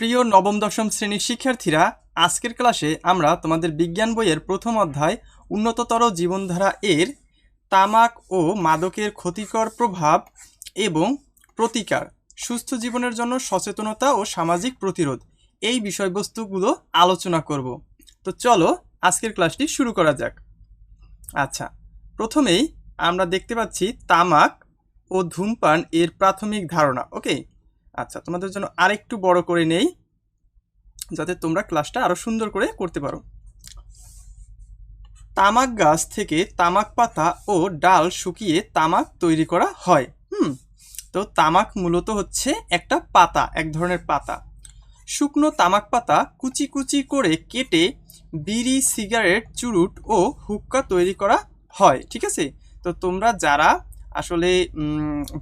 প্রিয় নবম দশম শ্রেণীর শিক্ষার্থীরা, আজকের ক্লাসে আমরা তোমাদের বিজ্ঞান বইয়ের প্রথম অধ্যায় উন্নততর জীবনধারা এর তামাক ও মাদকের ক্ষতিকর প্রভাব এবং প্রতিকার, সুস্থ জীবনের জন্য সচেতনতা ও সামাজিক প্রতিরোধ এই বিষয়বস্তুগুলো আলোচনা করব। তো চলো আজকের ক্লাসটি শুরু করা যাক। আচ্ছা, প্রথমেই আমরা দেখতে পাচ্ছি তামাক ও ধূমপান এর প্রাথমিক ধারণা। ওকে, আচ্ছা, তোমাদের জন্য আরেকটু বড় করে নেই যাতে তোমরা ক্লাসটা আরো সুন্দর করে করতে পারো। তামাক গাছ থেকে তামাক পাতা ও ডাল শুকিয়ে তামাক তৈরি করা হয়। তো তামাক মূলত হচ্ছে একটা পাতা, এক ধরনের পাতা। শুকনো তামাক পাতা কুচি কুচি করে কেটে বিড়ি, সিগারেট, চুরুট ও হুক্কা তৈরি করা হয়। ঠিক আছে, তো তোমরা যারা আসলে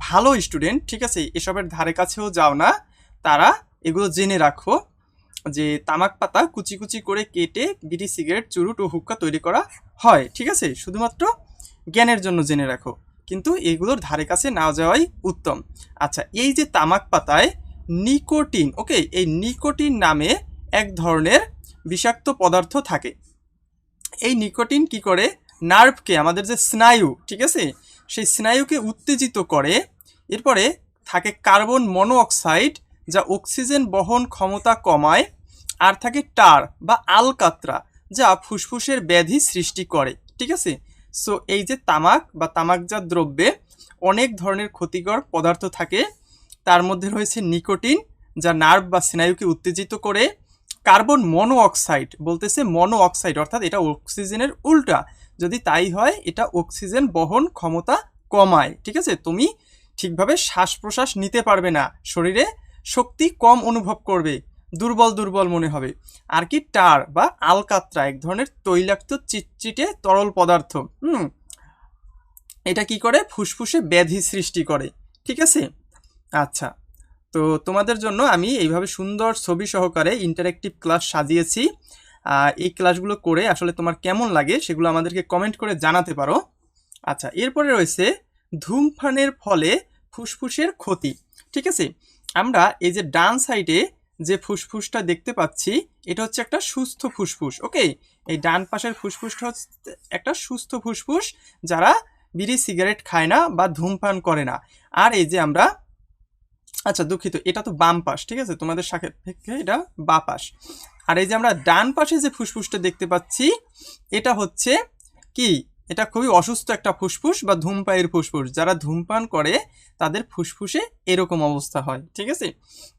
ভালো স্টুডেন্ট, ঠিক আছে, এসবের ধারে কাছেও যাও না, তারা এগুলো জেনে রাখো যে তামাক পাতা কুচি কুচি করে কেটে বিড়ি, সিগারেট, চুরুট ও হুক্কা তৈরি করা হয়। ঠিক আছে, শুধুমাত্র জ্ঞানের জন্য জেনে রাখো, কিন্তু এগুলোর ধারে কাছে না যাওয়াই উত্তম। আচ্ছা, এই যে তামাক পাতায় নিকোটিন, ওকে, এই নিকোটিন নামে এক ধরনের বিষাক্ত পদার্থ থাকে। এই নিকোটিন কি করে? নার্ভকে, আমাদের যে স্নায়ু, ঠিক আছে, সেই স্নায়ুকে উত্তেজিত করে। এরপরে থাকে কার্বন মনোঅক্সাইড, যা অক্সিজেন বহন ক্ষমতা কমায়। আর থাকে টার বা আলকাত্রা, যা ফুসফুসের ব্যাধি সৃষ্টি করে। ঠিক আছে, সো এই যে তামাক বা তামাকজাত দ্রব্যে অনেক ধরনের ক্ষতিকর পদার্থ থাকে। তার মধ্যে রয়েছে নিকোটিন, যা নার্ভ বা স্নায়ুকে উত্তেজিত করে। কার্বন মনো অক্সাইড, বলতেছে মনো অক্সাইড, অর্থাৎ এটা অক্সিজেনের উল্টা। যদি তাই হয়, এটা অক্সিজেন বহন ক্ষমতা কমায়। ঠিক আছে, তুমি ঠিকভাবে শ্বাস প্রশ্বাস নিতে পারবে না, শরীরে শক্তি কম অনুভব করবে, দুর্বল দুর্বল মনে হবে। আর কি টার বা আলকাত্রা, এক ধরনের তৈলাক্ত চিটচিটে তরল পদার্থ। এটা কি করে? ফুসফুসে ব্যাধি সৃষ্টি করে। ঠিক আছে, আচ্ছা, তো তোমাদের জন্য আমি এইভাবে সুন্দর ছবি সহকারে ইন্টারেক্টিভ ক্লাস সাজিয়েছি। এই ক্লাসগুলো করে আসলে তোমার কেমন লাগে সেগুলো আমাদেরকে কমেন্ট করে জানাতে পারো। আচ্ছা, এরপরে রয়েছে ধূমপানের ফলে ফুসফুসের ক্ষতি। ঠিক আছে, আমরা এই যে ডান সাইডে যে ফুসফুসটা দেখতে পাচ্ছি, এটা হচ্ছে একটা সুস্থ ফুসফুস। ওকে, এই ডান পাশের ফুসফুসটা হচ্ছে একটা সুস্থ ফুসফুস, যারা বিড়ি সিগারেট খায় না বা ধূমপান করে না। আর এই যে আমরা, আচ্ছা দুঃখিত, এটা তো বাম পাশ, ঠিক আছে, তোমাদের সাপেক্ষে এটা বাঁ পাশ। আর এই যে আমরা ডান পাশে যে ফুসফুসটা দেখতে পাচ্ছি, এটা হচ্ছে কি? এটা খুবই অসুস্থ একটা ফুসফুস বা ধূমপায়ীর ফুসফুস। যারা ধূমপান করে তাদের ফুসফুসে এরকম অবস্থা হয়। ঠিক আছে,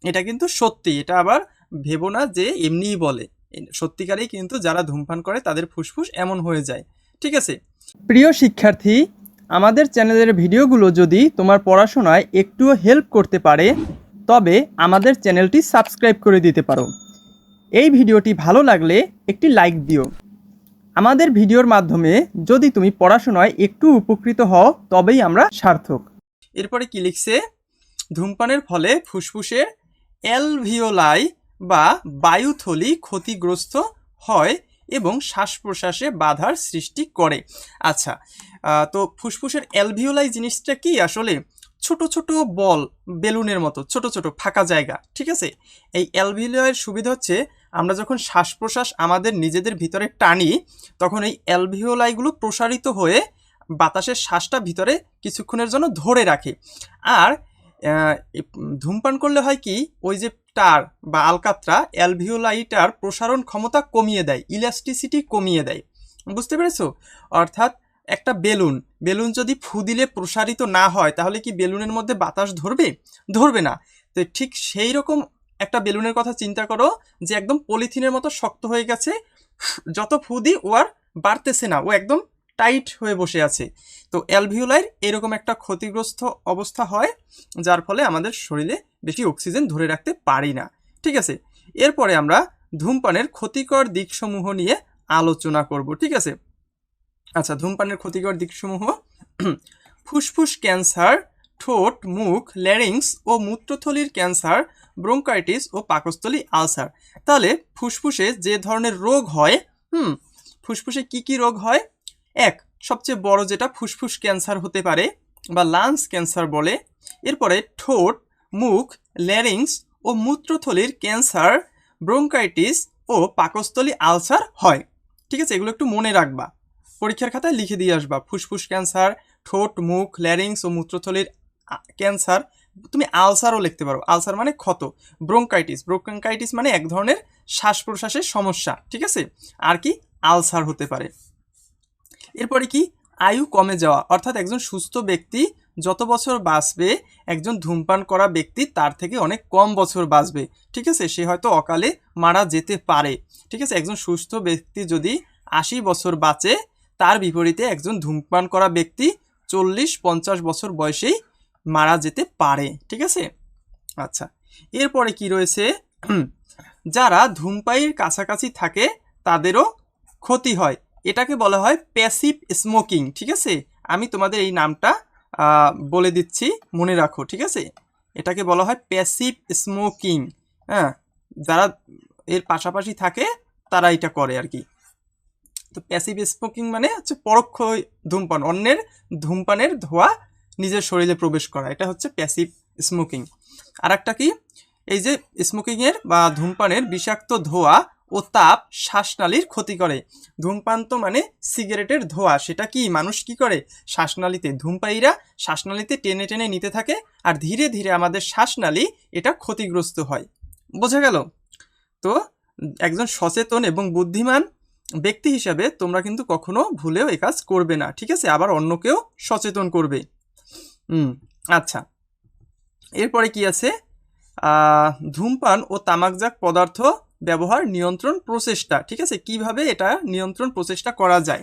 এটা কিন্তু সত্যি, এটা আবার ভেবো না যে এমনিই বলে, সত্যিকারেই কিন্তু যারা ধূমপান করে তাদের ফুসফুস এমন হয়ে যায়। ঠিক আছে, প্রিয় শিক্ষার্থী, আমাদের চ্যানেলের ভিডিওগুলো যদি তোমার পড়াশোনায় একটুও হেল্প করতে পারে, তবে আমাদের চ্যানেলটি সাবস্ক্রাইব করে দিতে পারো। এই ভিডিওটি ভালো লাগলে একটি লাইক দিও। আমাদের ভিডিওর মাধ্যমে যদি তুমি পড়াশোনায় একটু উপকৃত হও, তবেই আমরা সার্থক। এরপরে কি লিখছে? ধূমপানের ফলে ফুসফুসের অ্যালভিওলাই বা বায়ুথলি ক্ষতিগ্রস্ত হয় এবং শ্বাস প্রশ্বাসে বাধার সৃষ্টি করে। আচ্ছা, তো ফুসফুসের অ্যালভিওলাই জিনিসটা কি? আসলে ছোট ছোট বল, বেলুনের মতো ছোট ছোট ফাঁকা জায়গা। ঠিক আছে, এই অ্যালভিওলাইয়ের সুবিধা হচ্ছে আমরা যখন শ্বাস প্রশ্বাস আমাদের নিজেদের ভিতরে টানি, তখন এই অ্যালভিওলাইগুলো প্রসারিত হয়ে বাতাসের শ্বাসটা ভিতরে কিছুক্ষণের জন্য ধরে রাখে। আর ধূমপান করলে হয় কি, ওই যে টার বা আলকাত্রা অ্যালভিওলাইটার প্রসারণ ক্ষমতা কমিয়ে দেয়, ইলাস্টিসিটি কমিয়ে দেয়। বুঝতে পেরেছো? অর্থাৎ একটা বেলুন যদি ফু দিলে প্রসারিত না হয়, তাহলে কি বেলুনের মধ্যে বাতাস ধরবে? ধরবে না। তো ঠিক সেই রকম একটা বেলুনের কথা চিন্তা করো, যে একদম পলিথিনের মতো শক্ত হয়ে গেছে, যত ফু দিই ও আর বাড়তেছে না, ও একদম টাইট হয়ে বসে আছে। তো অ্যালভিওলাইর এরকম একটা ক্ষতিগ্রস্ত অবস্থা হয়, যার ফলে আমাদের শরীরে বেশি অক্সিজেন ধরে রাখতে পারি না। ঠিক আছে, এরপরে আমরা ধূমপানের ক্ষতিকর দিকসমূহ নিয়ে আলোচনা করব। ঠিক আছে, আচ্ছা, ধূমপানের ক্ষতিকর দিকসমূহ: ফুসফুস ক্যান্সার, ঠোঁট, মুখ, ল্যারিংস ও মূত্রথলির ক্যান্সার, ব্রঙ্কাইটিস ও পাকস্থলী আলসার। তাহলে ফুসফুসে যে ধরনের রোগ হয়, ফুসফুসে কি কি রোগ হয়? এক, সবচেয়ে বড় যেটা, ফুসফুস ক্যান্সার হতে পারে বা লাংস ক্যান্সার বলে। এরপরে ঠোঁট, মুখ, ল্যারিংস ও মূত্রথলির ক্যান্সার, ব্রঙ্কাইটিস ও পাকস্থলী আলসার হয়। ঠিক আছে, এগুলো একটু মনে রাখবা, পরীক্ষার খাতায় লিখে দিয়ে আসবা। ফুসফুস ক্যান্সার, ঠোঁট, মুখ, ল্যারিংস ও মূত্রথলির ক্যান্সার। তুমি আলসারও লিখতে পারো, আলসার মানে ক্ষত। ব্রঙ্কাইটিস মানে এক ধরনের শ্বাস প্রশ্বাসের সমস্যা। ঠিক আছে, আর কি আলসার হতে পারে। এরপরে কি আয়ু কমে যাওয়া, অর্থাৎ একজন সুস্থ ব্যক্তি যত বছর বাঁচবে একজন ধূমপান করা ব্যক্তি তার থেকে অনেক কম বছর বাঁচবে। ঠিক আছে, সে হয়তো অকালে মারা যেতে পারে। ঠিক আছে, একজন সুস্থ ব্যক্তি যদি 80 বছর বাঁচে, তার বিপরীতে একজন ধূমপান করা ব্যক্তি 40-50 বছর বয়সেই মারা যেতে পারে। ঠিক আছে, আচ্ছা এরপরে কি রয়েছে, যারা ধূমপায়ীর কাছাকাছি থাকে তাদেরও ক্ষতি হয়, এটাকে বলা হয় প্যাসিভ স্মোকিং। ঠিক আছে, আমি তোমাদের এই নামটা বলে দিচ্ছি, মনে রাখো। ঠিক আছে, এটাকে বলা হয় প্যাসিভ স্মোকিং। হ্যাঁ, যারা এর পাশাপাশি থাকে তারা এটা করে আর কি। তো প্যাসিভ স্মোকিং মানে হচ্ছে পরোক্ষ ধূমপান, অন্যের ধূমপানের ধোঁয়া নিজের শরীরে প্রবেশ করা, এটা হচ্ছে প্যাসিভ স্মোকিং। আর একটা কি, এই যে স্মোকিংয়ের বা ধূমপানের বিষাক্ত ধোঁয়া ও তাপ শ্বাসনালীর ক্ষতি করে। ধূমপান তো মানে সিগারেটের ধোঁয়া, সেটা কি মানুষ কি করে শ্বাসনালীতে, ধূমপায়ীরা শ্বাসনালীতে টেনে টেনে নিতে থাকে, আর ধীরে ধীরে আমাদের শ্বাসনালী এটা ক্ষতিগ্রস্ত হয়। বোঝা গেল? তো একজন সচেতন এবং বুদ্ধিমান ব্যক্তি হিসাবে তোমরা কিন্তু কখনো ভুলেও এ কাজ করবে না। ঠিক আছে, আবার অন্যকেও সচেতন করবে। আচ্ছা, এরপরে কি আছে, ধূমপান ও তামাকজাত পদার্থ ব্যবহার নিয়ন্ত্রণ প্রচেষ্টা। ঠিক আছে, কিভাবে এটা নিয়ন্ত্রণ প্রচেষ্টা করা যায়।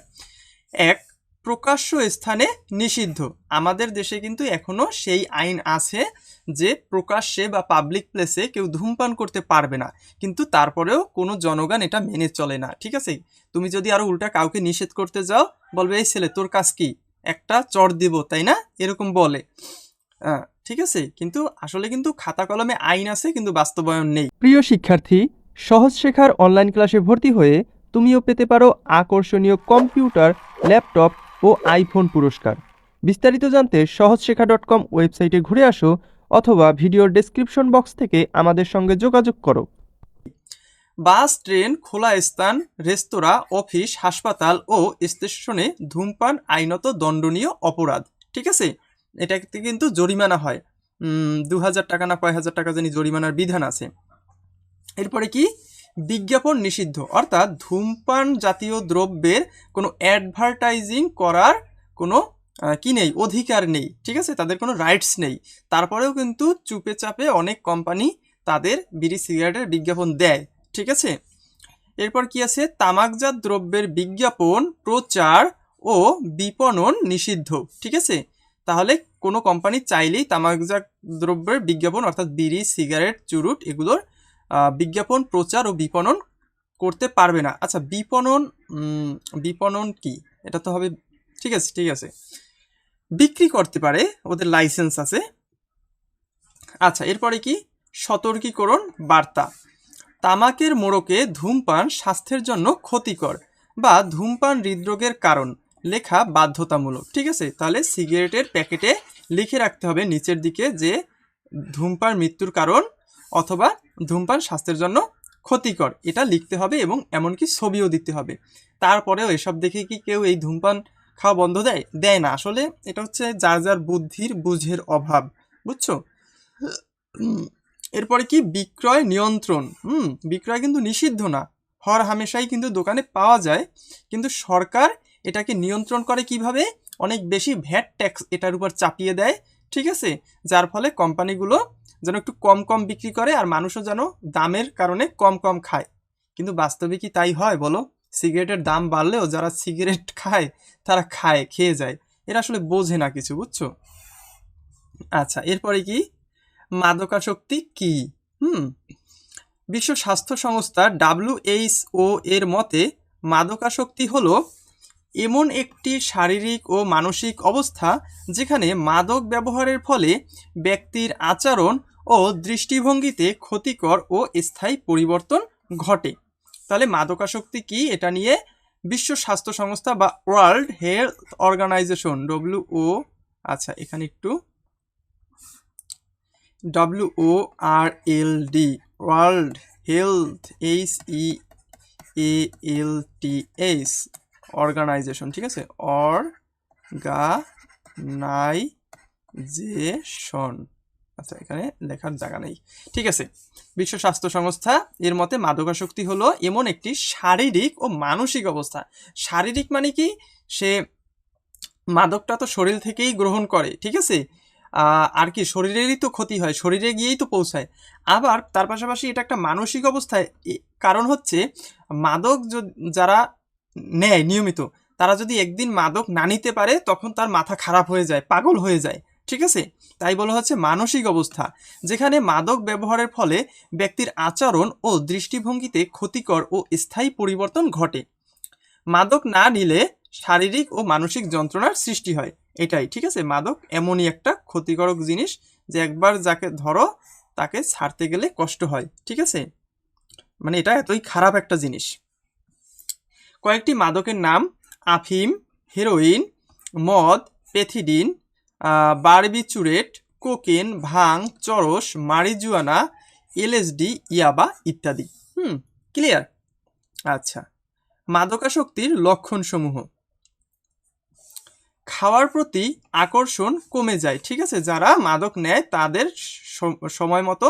এক, প্রকাশ্য স্থানে নিষিদ্ধ। আমাদের দেশে কিন্তু এখনো সেই আইন আছে যে প্রকাশ্যে বা পাবলিক প্লেসে কেউ ধূমপান করতে পারবে না, কিন্তু তারপরেও কোনো জনগণ এটা মেনে চলে না। ঠিক আছে, তুমি যদি আরো উল্টা কাউকে নিষেধ করতে যাও, বলবে এই ছেলে তোর কাজ কি, একটা চড় দিব, তাই না, এরকম বলে। ঠিক আছে, কিন্তু আসলে কিন্তু খাতা কলমে আইন আছে কিন্তু বাস্তবায়ন নেই। প্রিয় শিক্ষার্থী, সহজ শেখার অনলাইন ক্লাসে ভর্তি হয়ে তুমিও পেতে পারো আকর্ষণীয় কম্পিউটার, ল্যাপটপ ও আইফোন পুরস্কার। বিস্তারিত জানতে সহজশেখা.com ওয়েবসাইটে ঘুরে আসো অথবা ভিডিওর ডেসক্রিপশন বক্স থেকে আমাদের সঙ্গে যোগাযোগ করো। বাস, ট্রেন, খোলা স্থান, রেস্তোরাঁ, অফিস, হাসপাতাল ও স্টেশনে ধূমপান আইনত দণ্ডনীয় অপরাধ। ঠিক আছে, এটাতে কিন্তু জরিমানা হয়, 2000 টাকা না কয় হাজার টাকা জানি জরিমানার বিধান আছে। এরপরে কি, বিজ্ঞাপন নিষিদ্ধ, অর্থাৎ ধূমপান জাতীয় দ্রব্যের কোনো অ্যাডভার্টাইজিং করার কোনো কি নেই, অধিকার নেই। ঠিক আছে, তাদের কোনো রাইটস নেই। তারপরেও কিন্তু চুপে চাপে অনেক কোম্পানি তাদের বিড়ি সিগারেটের বিজ্ঞাপন দেয়। ঠিক আছে, এরপর কি আছে, তামাকজাত দ্রব্যের বিজ্ঞাপন, প্রচার ও বিপণন নিষিদ্ধ। ঠিক আছে, তাহলে কোনো কোম্পানি চাইলেই তামাকজাত দ্রব্যের বিজ্ঞাপন অর্থাৎ বিড়ি, সিগারেট, চুরুট এগুলোর বিজ্ঞাপন, প্রচার ও বিপণন করতে পারবে না। আচ্ছা, বিপণন কি, এটা তো হবে, ঠিক আছে ঠিক আছে, বিক্রি করতে পারে, ওদের লাইসেন্স আছে। আচ্ছা, এরপরে কি, সতর্কীকরণ বার্তা, তামাকের মোড়কে ধূমপান স্বাস্থ্যের জন্য ক্ষতিকর বা ধূমপান হৃদরোগের কারণ লেখা বাধ্যতামূলক। ঠিক আছে, তাহলে সিগারেটের প্যাকেটে লিখে রাখতে হবে নিচের দিকে যে ধূমপান মৃত্যুর কারণ অথবা ধূমপান স্বাস্থ্যের জন্য ক্ষতিকর, এটা লিখতে হবে এবং এমনকি ছবিও দিতে হবে। তারপরেও এসব দেখে কি কেউ এই ধূমপান খাওয়া বন্ধ দেয় না। আসলে এটা হচ্ছে যার যার বুদ্ধির বুঝের অভাব, বুঝছো। এরপরে কি, বিক্রয় নিয়ন্ত্রণ। বিক্রয় কিন্তু নিষিদ্ধ না, হর হামেশাই কিন্তু দোকানে পাওয়া যায়, কিন্তু সরকার এটাকে নিয়ন্ত্রণ করে কিভাবে, অনেক বেশি ভ্যাট ট্যাক্স এটার উপর চাপিয়ে দেয়। ঠিক আছে, যার ফলে কোম্পানিগুলো যেন একটু কম কম বিক্রি করে আর মানুষও যেন দামের কারণে কম কম খায়। কিন্তু বাস্তবে কি তাই হয় বলো? সিগারেটের দাম বাড়লেও যারা সিগারেট খায় তারা খেয়ে যায়, এরা আসলে বোঝে না কিছু, বুঝছো। আচ্ছা, এরপরে কি, মাদকাসক্তি কি। বিশ্ব স্বাস্থ্য সংস্থা WHO এর মতে মাদকাসক্তি হলো এমন একটি শারীরিক ও মানসিক অবস্থা যেখানে মাদক ব্যবহারের ফলে ব্যক্তির আচরণ ও দৃষ্টিভঙ্গিতে ক্ষতিকর ও স্থায়ী পরিবর্তন ঘটে। তাহলে মাদকাসক্তি কি, এটা নিয়ে বিশ্ব স্বাস্থ্য সংস্থা বা ওয়ার্ল্ড হেলথ অর্গানাইজেশন WHO, আচ্ছা এখানে একটু WORLD, world health, HEALTH, organisation, ঠিক আছে, অর্গানাইজেশন। আচ্ছা, এখানে লেখার জায়গা নেই, ঠিক আছে। বিশ্ব স্বাস্থ্য সংস্থা এর মতে মাদকাসক্তি হলো এমন একটি শারীরিক ও মানসিক অবস্থা। শারীরিক মানে কি, সে মাদকটা তো শরীর থেকেই গ্রহণ করে, ঠিক আছে, আর কি শরীরেরই তো ক্ষতি হয়, শরীরে গিয়েই তো পৌঁছায়। আবার তার পাশাপাশি এটা একটা মানসিক অবস্থায়, কারণ হচ্ছে মাদক যারা নেয় নিয়মিত, তারা যদি একদিন মাদক না নিতে পারে তখন তার মাথা খারাপ হয়ে যায়, পাগল হয়ে যায়, ঠিক আছে। তাই বলা হচ্ছে মানসিক অবস্থা, যেখানে মাদক ব্যবহারের ফলে ব্যক্তির আচরণ ও দৃষ্টিভঙ্গিতে ক্ষতিকর ও স্থায়ী পরিবর্তন ঘটে। মাদক না নিলে শারীরিক ও মানসিক যন্ত্রণার সৃষ্টি হয়, এটাই, ঠিক আছে। মাদক এমনই একটা ক্ষতিকারক জিনিস যে একবার যাকে ধরো তাকে ছাড়তে গেলে কষ্ট হয়, ঠিক আছে, মানে এটা এতই খারাপ একটা জিনিস। কয়েকটি মাদকের নাম: আফিম, হেরোইন, মদ, প্যাথিডিন, বারবিচুরেট, কোকেন, ভাং, চরস, মারিজুয়ানা, এলএসডি, ইয়াবা ইত্যাদি। ক্লিয়ার? আচ্ছা, মাদকাসক্তির লক্ষণসমূহ: খাওয়ার প্রতি আকর্ষণ কমে যায়, ঠিক আছে, যারা মাদক নেয় তাদের সময় মতো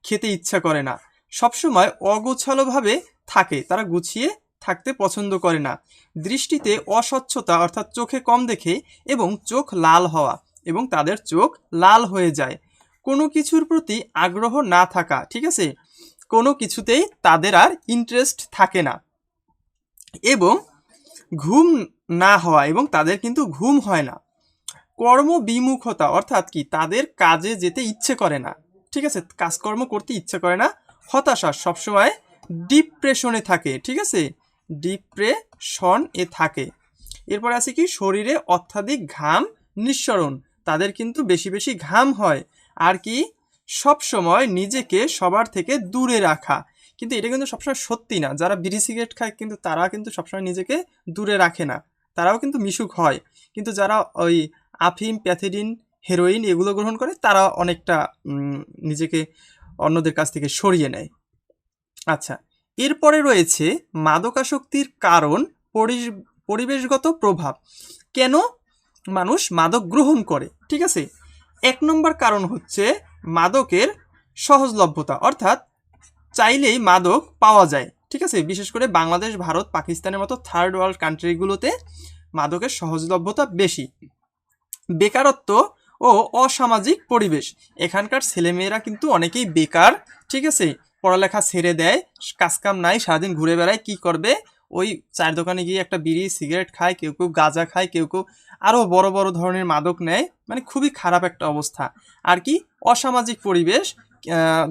খেতে ইচ্ছা করে না, সবসময় অগোছালোভাবে থাকে, তারা গুছিয়ে থাকতে পছন্দ করে না, দৃষ্টিতে অস্বচ্ছতা অর্থাৎ চোখে কম দেখে এবং চোখ লাল হওয়া এবং তাদের চোখ লাল হয়ে যায়, কোনো কিছুর প্রতি আগ্রহ না থাকা, ঠিক আছে, কোনো কিছুতেই তাদের আর ইন্টারেস্ট থাকে না, এবং ঘুম না হওয়া, এবং তাদের কিন্তু ঘুম হয় না, কর্মবিমুখতা অর্থাৎ কি তাদের কাজে যেতে ইচ্ছে করে না, ঠিক আছে, কাজকর্ম করতে ইচ্ছে করে না, হতাশা, সবসময় ডিপ্রেশনে থাকে, ঠিক আছে, ডিপ্রেশন এ থাকে। এরপরে আছে কি শরীরে অত্যাধিক ঘাম নিঃসরণ, তাদের কিন্তু বেশি বেশি ঘাম হয়, আর কি সব সময় নিজেকে সবার থেকে দূরে রাখা, কিন্তু এটা কিন্তু সবসময় সত্যি না, যারা বিড়ি সিগারেট খায় কিন্তু তারা কিন্তু সবসময় নিজেকে দূরে রাখে না, তারাও কিন্তু মিশুক হয়, কিন্তু যারা ওই আফিম, প্যাথিডিন, হেরোইন এগুলো গ্রহণ করে তারা অনেকটা নিজেকে অন্যদের কাছ থেকে সরিয়ে নেয়। আচ্ছা, এরপরে রয়েছে মাদকাসক্তির কারণ, পরিবেশগত প্রভাব, কেন মানুষ মাদক গ্রহণ করে, ঠিক আছে। 1 নম্বর কারণ হচ্ছে মাদকের সহজলভ্যতা, অর্থাৎ চাইলেই মাদক পাওয়া যায়, ঠিক আছে, বিশেষ করে বাংলাদেশ, ভারত, পাকিস্তানের মতো থার্ড ওয়ার্ল্ড কান্ট্রিগুলোতে মাদকের সহজলভ্যতা বেশি। বেকারত্ব ও অসামাজিক পরিবেশ, এখানকার ছেলেমেয়েরা কিন্তু অনেকেই বেকার, ঠিক আছে, পড়ালেখা ছেড়ে দেয়, কাজকাম নাই, সারাদিন ঘুরে বেড়ায়, কি করবে, ওই চায়ের দোকানে গিয়ে একটা বিড়ি সিগারেট খায়, কেউ কেউ গাঁজা খায়, কেউ কেউ আরও বড় বড় ধরনের মাদক নেয়, মানে খুবই খারাপ একটা অবস্থা। আর কি অসামাজিক পরিবেশ,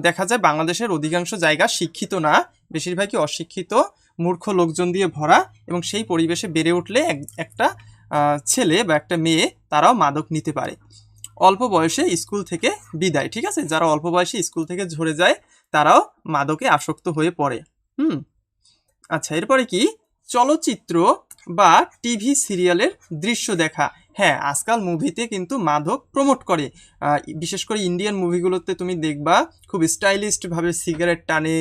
দেখা যায় বাংলাদেশের অধিকাংশ জায়গা শিক্ষিত না, বেশিরভাগই অশিক্ষিত মূর্খ লোকজন দিয়ে ভরা, এবং সেই পরিবেশে বেড়ে উঠলে একটা ছেলে বা একটা মেয়ে তারাও মাদক নিতে পারে। অল্প বয়সে স্কুল থেকে বিদায়, ঠিক আছে, যারা অল্প বয়সে স্কুল থেকে ঝরে যায় তারাও মাদকে আসক্ত হয়ে পড়ে। আচ্ছা, এরপরে কি চলচ্চিত্র বা টিভি সিরিয়ালের দৃশ্য দেখা, হ্যাঁ, আজকাল মুভিতে কিন্তু মাদক প্রমোট করে, বিশেষ করে ইন্ডিয়ান মুভিগুলোতে তুমি দেখবা খুব স্টাইলিশভাবে সিগারেট টানে,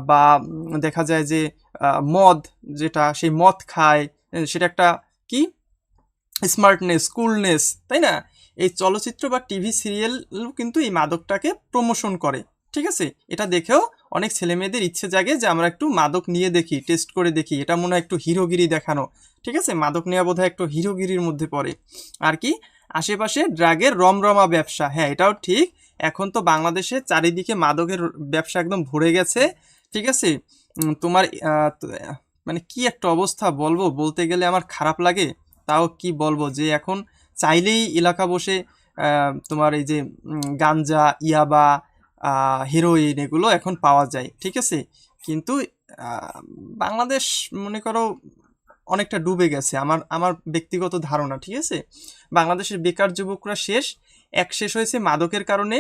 বা দেখা যায় যে মদ, যেটা সেই মদ খায়, সেটা একটা কি স্মার্টনেস, কুলনেস, তাই না? এই চলচ্চিত্র বা টিভি সিরিয়াল কিন্তু এই মাদকটাকে প্রমোশন করে, ঠিক আছে, এটা দেখেও অনেক ছেলেমেয়েদের ইচ্ছে জাগে যে আমরা একটু মাদক নিয়ে দেখি, টেস্ট করে দেখি, এটা মনে হয় একটু হিরোগিরি দেখানো, ঠিক আছে, মাদক নেওয়া বোধহয় একটু হিরোগিরির মধ্যে পড়ে। আর কি আশেপাশে ড্রাগের রমরমা ব্যবসা, হ্যাঁ, এটাও ঠিক, এখন তো বাংলাদেশে চারিদিকে মাদকের ব্যবসা একদম ভরে গেছে, ঠিক আছে। তোমার মানে কি একটা অবস্থা বলবো, বলতে গেলে আমার খারাপ লাগে, তাও কি বলবো, যে এখন চাইলেই এলাকা বসে তোমার এই যে গাঞ্জা, ইয়াবা, হেরোইন এগুলো এখন পাওয়া যায়, ঠিক আছে, কিন্তু বাংলাদেশ মনে করো অনেকটা ডুবে গেছে, আমার আমার ব্যক্তিগত ধারণা, ঠিক আছে, বাংলাদেশের বেকার যুবকরা শেষ হয়েছে মাদকের কারণে,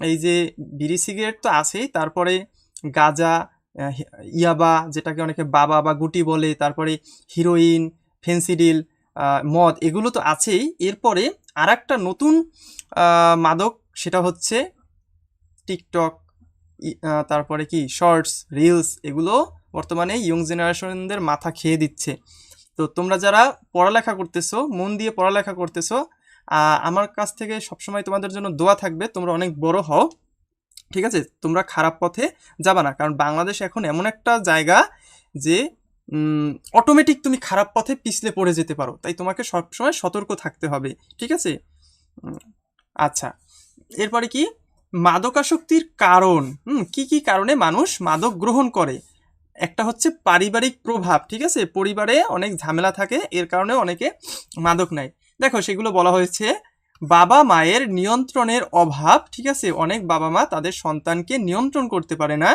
এই যে বিড়ি সিগারেট তো আছেই, তারপরে গাঁজা, ইয়াবা যেটাকে অনেকে বাবা বা গুটি বলে, তারপরে হিরোইন, ফেন্সিডিল, মদ, এগুলো তো আছেই, এরপরে আর একটা নতুন মাদক, সেটা হচ্ছে টিকটক, তারপরে কি শর্টস, রিলস, এগুলো বর্তমানে ইয়ং জেনারেশনদের মাথা খেয়ে দিচ্ছে। তো তোমরা যারা পড়ালেখা করতেছো, মন দিয়ে পড়ালেখা করতেছো, আমার কাছ থেকে সবসময় তোমাদের জন্য দোয়া থাকবে, তোমরা অনেক বড় হও, ঠিক আছে? তোমরা খারাপ পথে যাবা না, কারণ বাংলাদেশ এখন এমন একটা জায়গা যে অটোমেটিক তুমি খারাপ পথে পিছলে পড়ে যেতে পারো, তাই তোমাকে সবসময় সতর্ক থাকতে হবে, ঠিক আছে? আচ্ছা, এরপরে কি মাদকাসক্তির কারণ, কি কি কারণে মানুষ মাদক গ্রহণ করে? একটা হচ্ছে পারিবারিক প্রভাব, ঠিক আছে? পরিবারে অনেক ঝামেলা থাকে, এর কারণে অনেকে মাদক নেয়। দেখো সেগুলো বলা হয়েছে, বাবা মায়ের নিয়ন্ত্রণের অভাব, ঠিক আছে? অনেক বাবা মা তাদের সন্তানকে নিয়ন্ত্রণ করতে পারে না,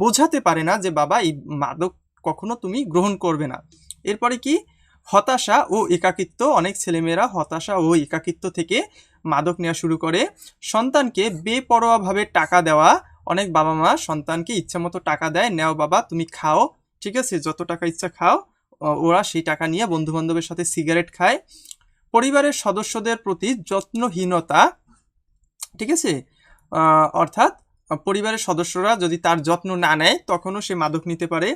বোঝাতে পারে না যে বাবা এই মাদক কখনো তুমি গ্রহণ করবে না। এরপরে কি হতাশা ও একাকিত্ব, অনেক ছেলেমেয়েরা হতাশা ও একাকিত্ব থেকে মাদক নেওয়া শুরু করে। সন্তানকে বেপরোয়াভাবে টাকা দেওয়া, অনেক বাবা মা সন্তানকে ইচ্ছা মতো টাকা দেয়, নেও বাবা তুমি খাও, ঠিক আছে, যত টাকা ইচ্ছা খাও। ওরা সেই টাকা নিয়ে বন্ধু বান্ধবের সাথে সিগারেট খায়। পরিবারের সদস্যদের প্রতি যত্নহীনতা, ঠিক আছে, অর্থাৎ পরিবারের সদস্যরা যদি তার যত্ন না নেয় তখনও সে মাদক নিতে পারে।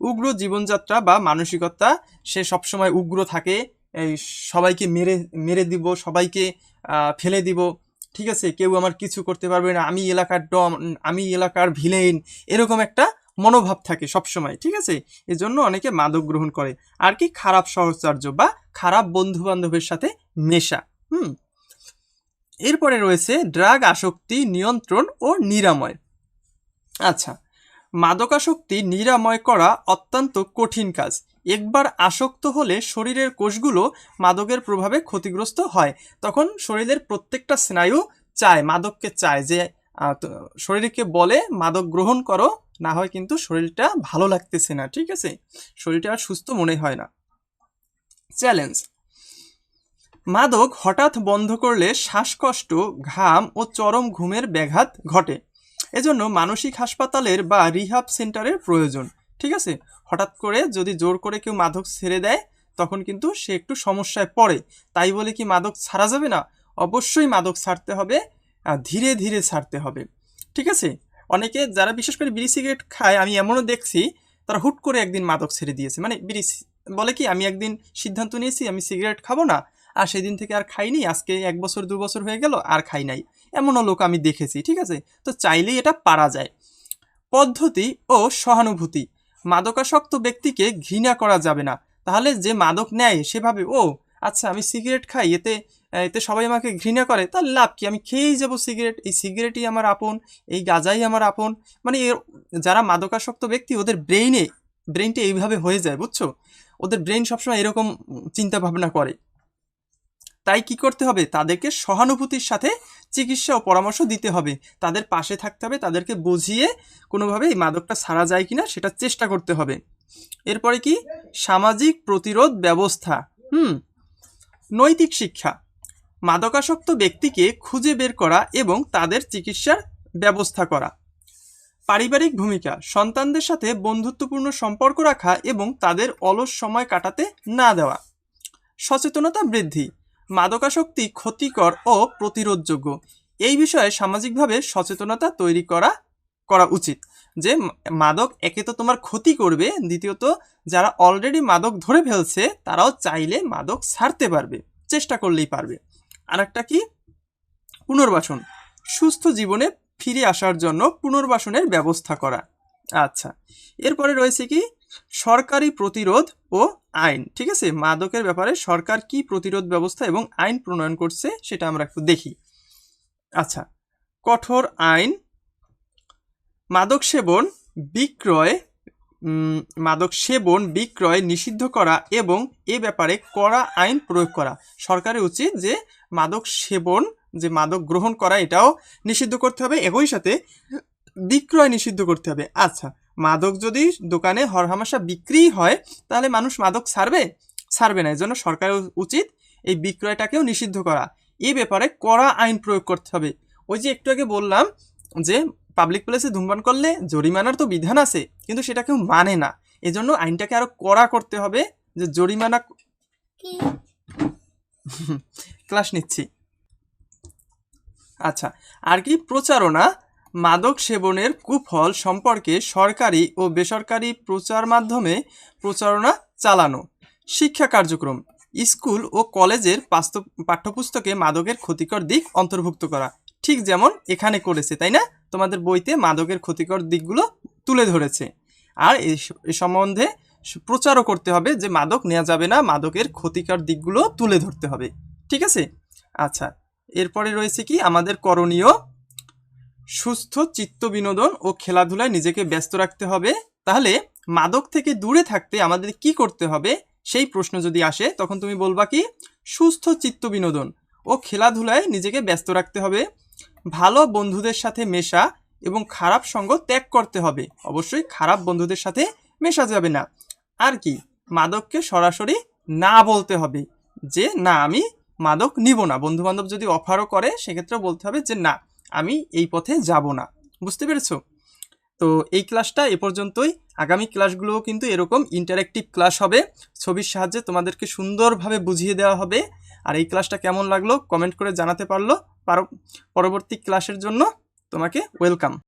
উগ্র জীবনযাত্রা বা মানসিকতা, সে সবসময় উগ্র থাকে, এই সবাইকে মেরে মেরে দিব, সবাইকে ফেলে দিব, ঠিক আছে, কেউ আমার কিছু করতে পারবে না, আমি এলাকার ডন, আমি এলাকার ভিলেন, এরকম একটা মনোভাব থাকে সবসময়, ঠিক আছে? এজন্য অনেকে মাদক গ্রহণ করে। আর কি খারাপ সহচর্য বা খারাপ বন্ধু বান্ধবের সাথে মেশা। এরপরে রয়েছে ড্রাগ আসক্তি নিয়ন্ত্রণ ও নিরাময়। আচ্ছা, মাদকাসক্তি নিরাময় করা অত্যন্ত কঠিন কাজ। একবার আসক্ত হলে শরীরের কোষগুলো মাদকের প্রভাবে ক্ষতিগ্রস্ত হয়। তখন শরীরের প্রত্যেকটা স্নায়ু চায়, মাদককে চায়, যে শরীরকে বলে মাদক গ্রহণ করো, না হয় কিন্তু শরীরটা ভালো লাগতেছে না, ঠিক আছে, শরীরটা আর সুস্থ মনে হয় না। চ্যালেঞ্জ, মাদক হঠাৎ বন্ধ করলে শ্বাসকষ্ট, ঘাম ও চরম ঘুমের ব্যাঘাত ঘটে। এজন্য মানসিক হাসপাতালের বা রিহাব সেন্টারের প্রয়োজন, ঠিক আছে? হঠাৎ করে যদি জোর করে কেউ মাদক ছেড়ে দেয় তখন কিন্তু সে একটু সমস্যায় পড়ে। তাই বলে কি মাদক ছাড়া যাবে না? অবশ্যই মাদক ছাড়তে হবে, ধীরে ধীরে ছাড়তে হবে, ঠিক আছে? অনেকে যারা বিশেষ করে বিড়ি সিগারেট খায়, আমি এমনও দেখছি তারা হুট করে একদিন মাদক ছেড়ে দিয়েছে, মানে বিড়ি বলে কি আমি একদিন সিদ্ধান্ত নিয়েছি আমি সিগারেট খাবো না, আর সেদিন থেকে আর খাইনি, আজকে 1 বছর 2 বছর হয়ে গেল আর খাই নাই, এমনও লোক আমি দেখেছি, ঠিক আছে? তো চাইলেই এটা পারা যায়। পদ্ধতি ও সহানুভূতি, মাদকাসক্ত ব্যক্তিকে ঘৃণা করা যাবে না। তাহলে যে মাদক নেয় সেভাবে, ও আচ্ছা আমি সিগারেট খাই, এতে এতে সবাই আমাকে ঘৃণা করে, তার লাভ কি, আমি খেয়েই যাব সিগারেট, এই সিগারেটই আমার আপন, এই গাঁজাই আমার আপন। মানে যারা মাদকাসক্ত ব্যক্তি ওদের ব্রেইনটা এইভাবে হয়ে যায়, বুঝছো? ওদের ব্রেইন সবসময় এরকম চিন্তা ভাবনা করে। তাই কি করতে হবে, তাদেরকে সহানুভূতির সাথে চিকিৎসা ও পরামর্শ দিতে হবে, তাদের পাশে থাকতে হবে, তাদেরকে বুঝিয়ে কোনোভাবে এই মাদকটা ছাড়া যায় কিনা সেটা চেষ্টা করতে হবে। এরপরে কি সামাজিক প্রতিরোধ ব্যবস্থা, নৈতিক শিক্ষা, মাদকাসক্ত ব্যক্তিকে খুঁজে বের করা এবং তাদের চিকিৎসার ব্যবস্থা করা। পারিবারিক ভূমিকা, সন্তানদের সাথে বন্ধুত্বপূর্ণ সম্পর্ক রাখা এবং তাদের অলস সময় কাটাতে না দেওয়া। সচেতনতা বৃদ্ধি, মাদকাসক্তি ক্ষতিকর ও প্রতিরোধযোগ্য, এই বিষয়ে সামাজিকভাবে সচেতনতা তৈরি করা উচিত, যে মাদক একে তো তোমার ক্ষতি করবে, দ্বিতীয়ত যারা অলরেডি মাদক ধরে ফেলছে তারাও চাইলে মাদক ছাড়তে পারবে, চেষ্টা করলেই পারবে। আর একটা কি পুনর্বাসন, সুস্থ জীবনে ফিরে আসার জন্য পুনর্বাসনের ব্যবস্থা করা। আচ্ছা, এরপরে রয়েছে কি সরকারি প্রতিরোধ ও আইন, ঠিক আছে? মাদকের ব্যাপারে সরকার কি প্রতিরোধ ব্যবস্থা এবং আইন প্রণয়ন করছে সেটা আমরা একটু দেখি। আচ্ছা, কঠোর আইন, মাদক সেবন বিক্রয় নিষিদ্ধ করা এবং এ ব্যাপারে কড়া আইন প্রয়োগ করা। সরকারের উচিত যে মাদক সেবন, যে মাদক গ্রহণ করা, এটাও নিষিদ্ধ করতে হবে, একই সাথে বিক্রয় নিষিদ্ধ করতে হবে। আচ্ছা, মাদক যদি দোকানে হরহামেশা বিক্রি হয় তাহলে মানুষ মাদক ছাড়বে না, এজন্য সরকারের উচিত এই বিক্রয়টাকেও নিষিদ্ধ করা, এই ব্যাপারে কড়া আইন প্রয়োগ করতে হবে। ওই যে একটু আগে বললাম যে পাবলিক প্লেসে ধূমপান করলে জরিমানার তো বিধান আছে, কিন্তু সেটা কেউ মানে না, এজন্য আইনটাকে আরো কড়া করতে হবে, যে জরিমানা ক্লাস নিচ্ছি। আচ্ছা, আর কি প্রচারণা, মাদক সেবনের কুফল সম্পর্কে সরকারি ও বেসরকারি প্রচার মাধ্যমে প্রচারণা চালানো। শিক্ষা কার্যক্রম, স্কুল ও কলেজের পাঠ্যপুস্তকে মাদকের ক্ষতিকর দিক অন্তর্ভুক্ত করা। ঠিক যেমন এখানে করেছে, তাই না? তোমাদের বইতে মাদকের ক্ষতিকর দিকগুলো তুলে ধরেছে। আর এ সম্বন্ধে প্রচারও করতে হবে যে মাদক নেওয়া যাবে না, মাদকের ক্ষতিকর দিকগুলো তুলে ধরতে হবে। ঠিক আছে? আচ্ছা, এরপরে রয়েছে কি আমাদের করণীয়? সুস্থ চিত্ত বিনোদন ও খেলাধুলায় নিজেকে ব্যস্ত রাখতে হবে। তাহলে মাদক থেকে দূরে থাকতে আমাদের কি করতে হবে সেই প্রশ্ন যদি আসে, তখন তুমি বলবা কি? সুস্থ চিত্ত বিনোদন ও খেলাধুলায় নিজেকে ব্যস্ত রাখতে হবে, ভালো বন্ধুদের সাথে মেশা এবং খারাপ সঙ্গ ত্যাগ করতে হবে। অবশ্যই খারাপ বন্ধুদের সাথে মেশা যাবে না। আর কি? মাদককে সরাসরি না বলতে হবে, যে না আমি মাদক নিব না। বন্ধু বান্ধব যদি অফারও করে সেক্ষেত্রে বলতে হবে যে না, আমি এই পথে যাব না। বুঝতে পেরেছো? তো এই ক্লাসটা এ পর্যন্তই। আগামী ক্লাসগুলোও কিন্তু এরকম ইন্টারেক্টিভ ক্লাস হবে, ছবির সাহায্যে তোমাদেরকে সুন্দরভাবে বুঝিয়ে দেওয়া হবে। আর এই ক্লাসটা কেমন লাগলো কমেন্ট করে জানাতে পারো। পরবর্তী ক্লাসের জন্য তোমাকে ওয়েলকাম।